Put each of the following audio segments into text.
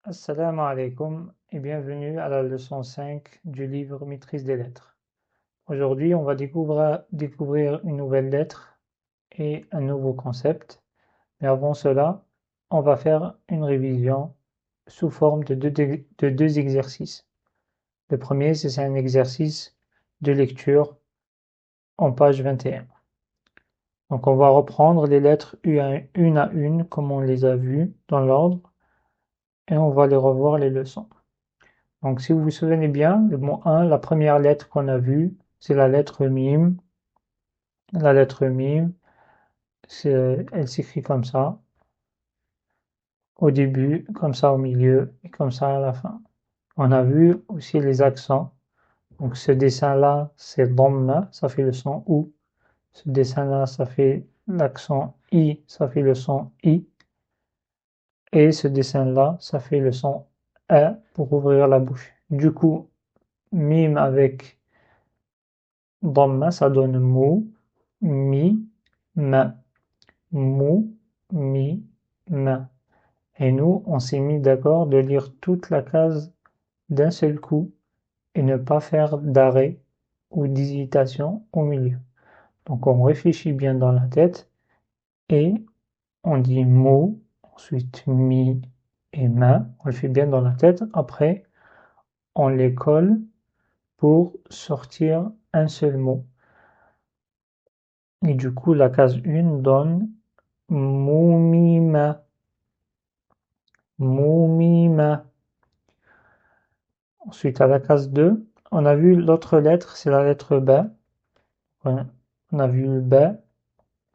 Assalamu alaikum et bienvenue à la leçon 5 du livre Maîtrise des lettres. Aujourd'hui, on va découvrir une nouvelle lettre et un nouveau concept. Mais avant cela, on va faire une révision sous forme de deux exercices. Le premier, c'est un exercice de lecture en page 21. Donc, on va reprendre les lettres une à une comme on les a vues dans l'ordre et on va les revoir les leçons. Donc, si vous vous souvenez bien, le mot 1, la première lettre qu'on a vue, c'est la lettre mime. La lettre mime, elle s'écrit comme ça, au début, comme ça au milieu, et comme ça à la fin. On a vu aussi les accents. Donc, ce dessin-là, c'est dhamma, ça fait le son OU. Ce dessin-là, ça fait l'accent I, ça fait le son I. Et ce dessin-là, ça fait le son E pour ouvrir la bouche. Du coup, mime avec dhamma, ça donne mou, mi, ma, mou, mi, ma. Et nous, on s'est mis d'accord de lire toute la case d'un seul coup et ne pas faire d'arrêt ou d'hésitation au milieu. Donc on réfléchit bien dans la tête et on dit mou, ensuite mi et ma. On le fait bien dans la tête. Après, on les colle pour sortir un seul mot. Et du coup, la case 1 donne Moumima. Moumima. Ensuite, à la case 2, on a vu l'autre lettre, c'est la lettre B. On a vu le B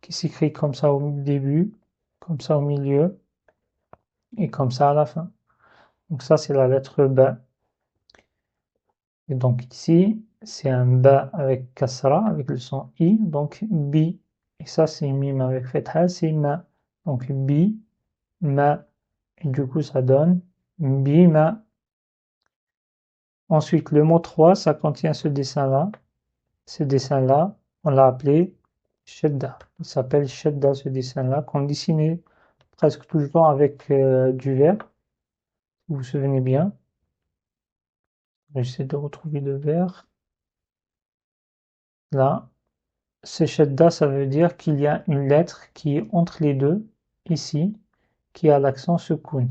qui s'écrit comme ça au début, comme ça au milieu et comme ça à la fin. Donc ça, c'est la lettre B. Et donc ici, c'est un B avec kasra, avec le son I, donc bi. Et ça, c'est mime avec fetha, c'est ma. Donc bi, ma. Et du coup, ça donne bima. Ensuite, le mot 3, ça contient ce dessin-là. Ce dessin-là, on l'a appelé shadda. Il s'appelle shadda, ce dessin-là, qu'on dessinait presque tout le temps avec du vert. Vous vous souvenez bien. J'essaie de retrouver le vert. Là, ce shadda, ça veut dire qu'il y a une lettre qui est entre les deux, ici, qui a l'accent sukoun.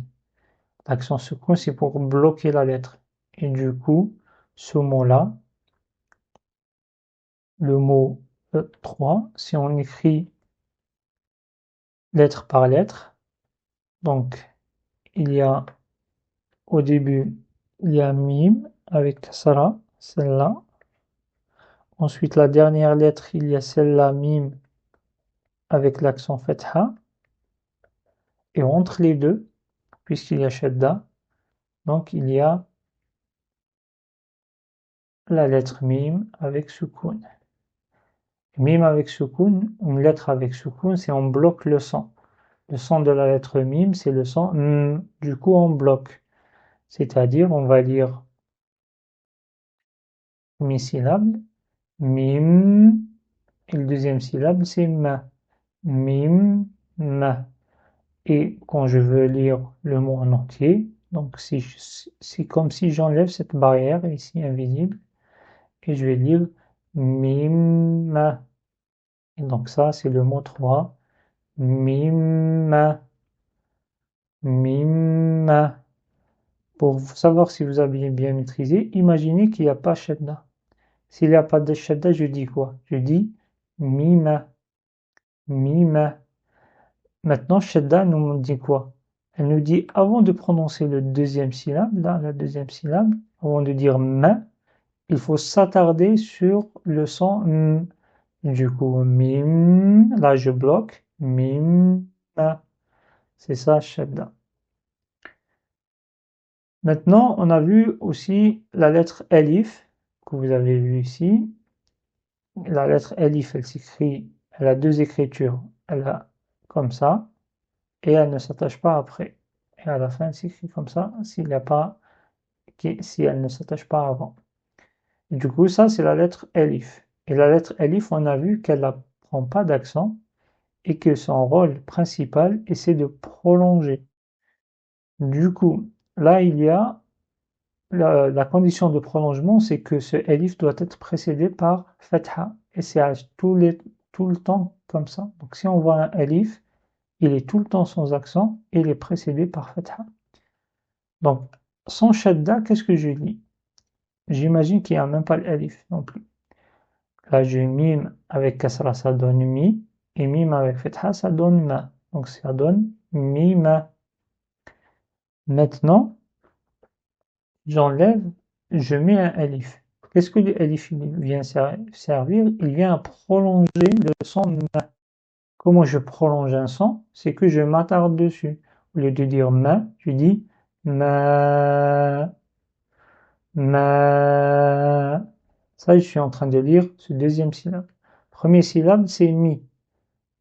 L'accent sukoun, c'est pour bloquer la lettre. Et du coup, ce mot-là, le mot 3, si on écrit lettre par lettre, donc il y a au début, il y a mime avec kasra, celle-là. Ensuite, la dernière lettre, il y a celle-là, mime avec l'accent fetha. Et entre les deux, puisqu'il y a shadda, donc il y a la lettre mime avec sukoun. Mime avec sukoun, une lettre avec sukoun, c'est on bloque le son. Le son de la lettre mime, c'est le son m. Du coup, on bloque. C'est-à-dire, on va lire mi-syllabe, mim, et le deuxième syllabe, c'est ma. Mim, ma. Et quand je veux lire le mot en entier, donc c'est comme si j'enlève cette barrière ici invisible, et je vais lire mim, et donc ça, c'est le mot 3. Mim, mim. Pour savoir si vous avez bien maîtrisé, imaginez qu'il n'y a pas shadda. S'il n'y a pas de shadda, je dis quoi? Je dis mima, mima. Maintenant, shadda nous dit quoi? Elle nous dit avant de prononcer le deuxième syllabe, là, la deuxième syllabe, avant de dire ma, il faut s'attarder sur le son m. Du coup, mim, là je bloque, mim, ma. C'est ça, shadda. Maintenant, on a vu aussi la lettre elif, que vous avez vu ici. La lettre elif, elle s'écrit, elle a deux écritures. Elle a comme ça, et elle ne s'attache pas après. Et à la fin, elle s'écrit comme ça, si elle ne s'attache pas avant. Et du coup, ça, c'est la lettre elif. Et la lettre elif, on a vu qu'elle ne prend pas d'accent, et que son rôle principal, c'est de prolonger. Du coup, là, il y a la condition de prolongement, c'est que ce elif doit être précédé par fatha. Et c'est tout le temps comme ça. Donc si on voit un elif, il est tout le temps sans accent et il est précédé par fatha. Donc sans shadda, qu'est-ce que je lis? J'imagine qu'il n'y a même pas l'elif non plus. Là, je mime avec kasra, ça donne mi. Et mime avec fatha, ça donne ma. Donc ça donne mima. Maintenant, j'enlève, je mets un alif. Qu'est-ce que le alif vient servir? Il vient prolonger le son ma. Comment je prolonge un son? C'est que je m'attarde dessus. Au lieu de dire ma, je dis ma, ma. Ça, je suis en train de lire ce deuxième syllabe. Premier syllabe, c'est mi.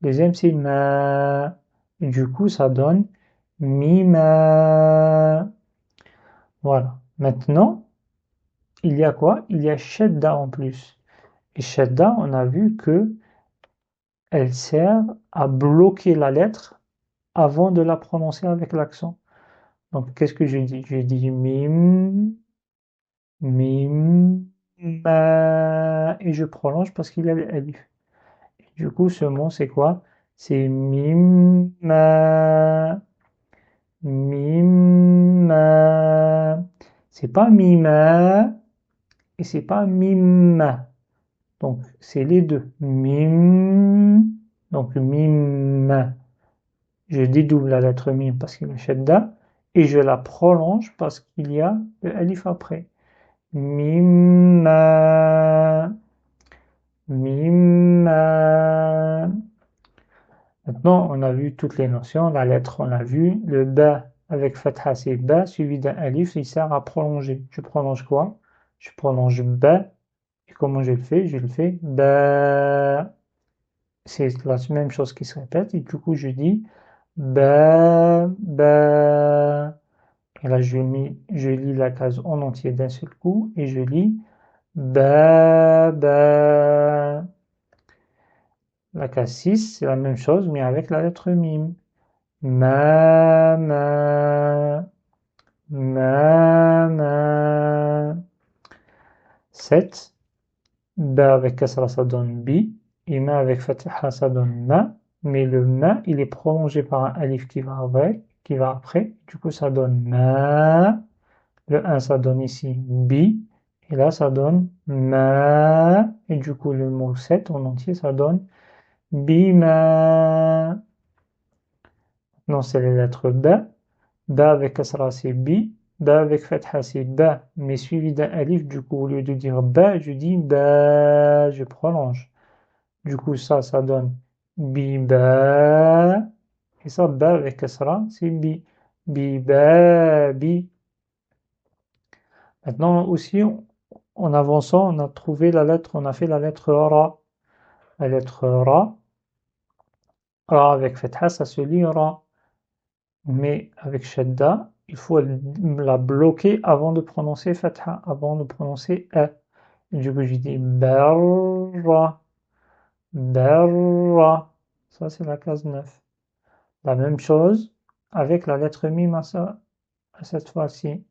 Deuxième, c'est ma. Et du coup, ça donne mi, ma. Voilà. Maintenant, il y a quoi? Il y a shadda en plus. Et shadda, on a vu que elle sert à bloquer la lettre avant de la prononcer avec l'accent. Donc, qu'est-ce que je dis? Je dis mim, mim, ma, et je prolonge parce qu'il y a l'alif. Du coup, ce mot, c'est quoi? C'est mimma, mimma. C'est pas mima et c'est pas mimma. Donc, c'est les deux. Mim, donc mim. Je dédouble la lettre mim parce qu'il y a le shadda et je la prolonge parce qu'il y a le alif après. Mimma, mimma. Maintenant, on a vu toutes les notions. La lettre, on l'a vu. Le ba avec fatha, c'est ba suivi d'un alif. Il sert à prolonger. Je prolonge quoi? Je prolonge ba. Et comment je le fais? Je le fais ba. C'est la même chose qui se répète. Et du coup, je dis ba, ba. Et là, je lis la case en entier d'un seul coup. Et je lis ba, ba. La case 6, c'est la même chose, mais avec la lettre mime. Ma, ma, ma, ma. 7. Ba avec kasra, ça donne bi. Et ma avec fatha, ça donne ma. Mais le ma, il est prolongé par un alif qui va après. Du coup, ça donne ma. Le 1, ça donne ici bi. Et là, ça donne ma. Et du coup, le mot 7 en entier, ça donne bima. Non, c'est les lettres ba. Ba avec kasra, c'est bi. Ba avec fatha, c'est ba, mais suivi d'un alif. Du coup, au lieu de dire ba, je dis ba, je prolonge. Du coup, ça donne bi ba. Et ça, ba avec kasra, c'est bi. Bi ba bi. Maintenant aussi, en avançant, on a trouvé la lettre, on a fait la lettre ra. La lettre ra. Ra avec fatha, ça se lit ra. Mais avec shadda, il faut la bloquer avant de prononcer fatha, avant de prononcer e. Et du coup, je dis barra, barra. Ça, c'est la case 9. La même chose avec la lettre mim à cette fois-ci.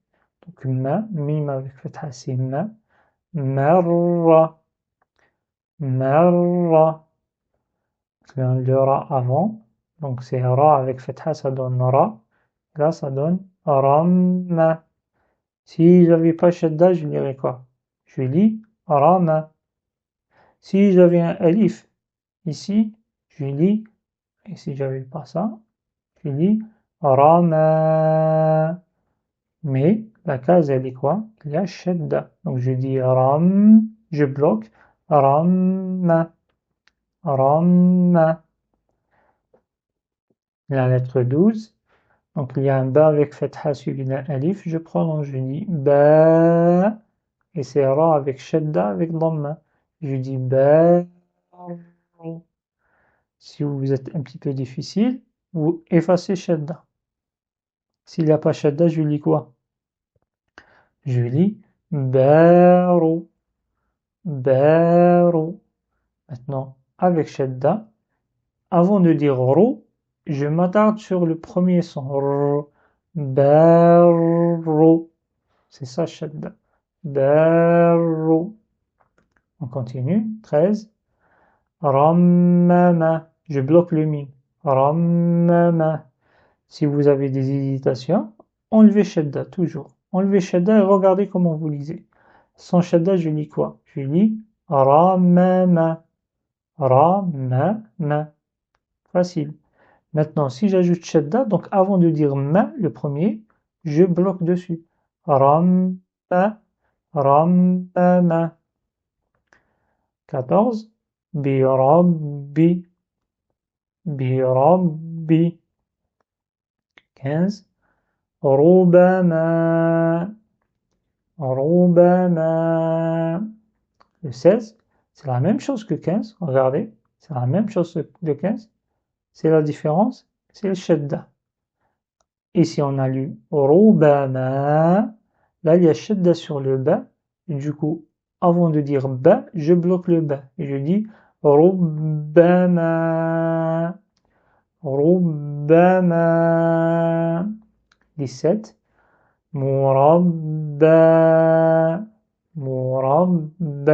Donc ma, mim avec fatha, c'est ma. Marra, marra. Le ra avant. Donc c'est ra avec fatha, ça donne ra. Là, ça donne ramma. Si j'avais pas shadda, je lirais quoi? Je lis rama. Si j'avais un alif ici, je lis, et si j'avais pas ça, je lis rama. Mais la case, elle est quoi? Il y a shadda. Donc je dis ram, je bloque ramma, ramma. La lettre 12. Donc il y a un ba avec fatha suivi d'un alif, je prolonge, je dis ba, et c'est ra avec shadda avec dhamma. Je dis ba. Si vous êtes un petit peu difficile, vous effacez shadda. S'il n'y a pas shadda, je lis quoi? Je lis baru, baru. Maintenant, avec shadda, avant de dire ro, je m'attarde sur le premier son. Bar, C'est ça, shadda. Darru. On continue. 13. Rammama. Je bloque le mime. Rammama. Si vous avez des hésitations, enlevez shadda, toujours. Enlevez shadda et regardez comment vous lisez. Sans shadda, je lis quoi? Je lis Rammama. Rammama. Facile. Maintenant, si j'ajoute shadda, donc avant de dire ma, le premier, je bloque dessus. Ramma, rammama. 14. Birabbi, birabbi. 15. Rubama, rubama. Le 16, c'est la même chose que 15, regardez, c'est la même chose que 15. C'est la différence, c'est le shadda. Ici, on a lu Rubama. Là, il y a shadda sur le ba. Et du coup, avant de dire ba, je bloque le ba. Et je dis Rubama. Rubama. 17. Murabba. Murabba.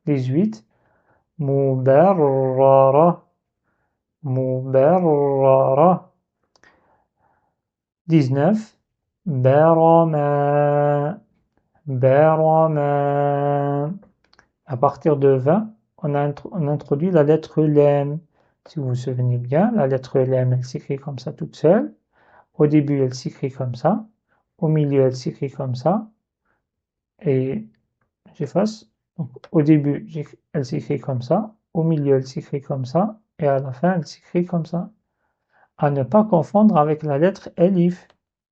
18. Mubarrara. Mubarrara. 19. Barama. Barama. À partir de 20, on introduit la lettre lem. Si vous vous souvenez bien, la lettre lem, elle s'écrit comme ça toute seule. Au début, elle s'écrit comme ça. Au milieu, elle s'écrit comme ça. Et j'efface. Donc, au début, elle s'écrit comme ça. Au milieu, elle s'écrit comme ça. Et à la fin, elle s'écrit comme ça. À ne pas confondre avec la lettre elif.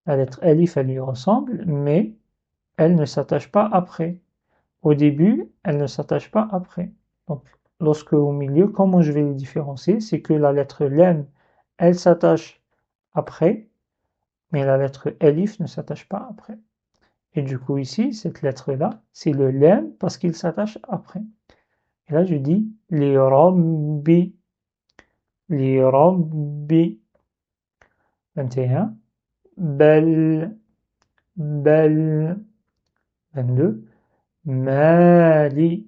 La lettre elif, elle lui ressemble, mais elle ne s'attache pas après. Au début, elle ne s'attache pas après. Donc, lorsque au milieu, comment je vais les différencier? C'est que la lettre lem, elle s'attache après, mais la lettre elif ne s'attache pas après. Et du coup, ici, cette lettre-là, c'est le lem parce qu'il s'attache après. Et là, je dis li rabbi, li rabbi. 21. Bel, bel. 22. Mali,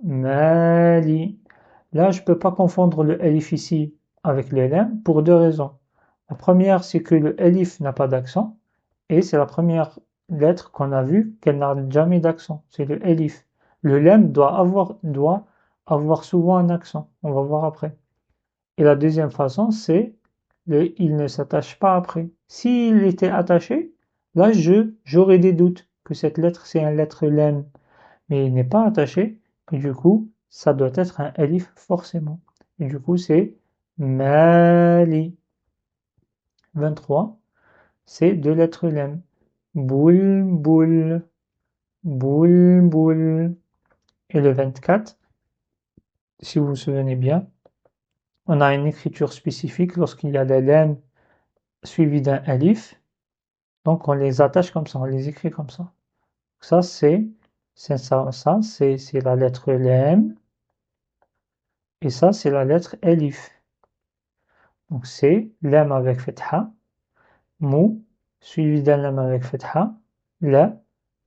mali. Là, je ne peux pas confondre le elif ici avec le lem pour deux raisons. La première, c'est que le elif n'a pas d'accent et c'est la première lettre qu'on a vue qu'elle n'a jamais d'accent. C'est le elif. Le lem doit avoir souvent un accent. On va voir après. Et la deuxième façon, c'est il ne s'attache pas après. S'il était attaché, là, j'aurais des doutes que cette lettre, c'est une lettre lem. Mais il n'est pas attaché, et du coup, ça doit être un elif forcément. Et du coup, c'est Mali. 23, c'est deux lettres lem. Boul, boul, boul, boul. Et le 24, si vous vous souvenez bien, on a une écriture spécifique lorsqu'il y a des lem suivies d'un elif. Donc, on les attache comme ça, on les écrit comme ça. Ça, c'est la lettre lem. Et ça, c'est la lettre elif. Donc c'est lam avec fetha, mou, suivi d'un lam avec fetha, la,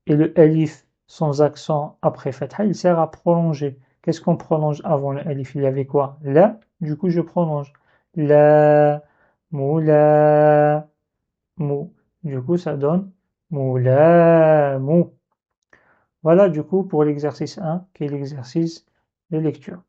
et le elif sans accent après fetha, il sert à prolonger. Qu'est-ce qu'on prolonge avant le elif? Il y avait quoi? La, du coup je prolonge. La, mou. Du coup ça donne mou. Voilà du coup pour l'exercice 1, qui est l'exercice de lecture.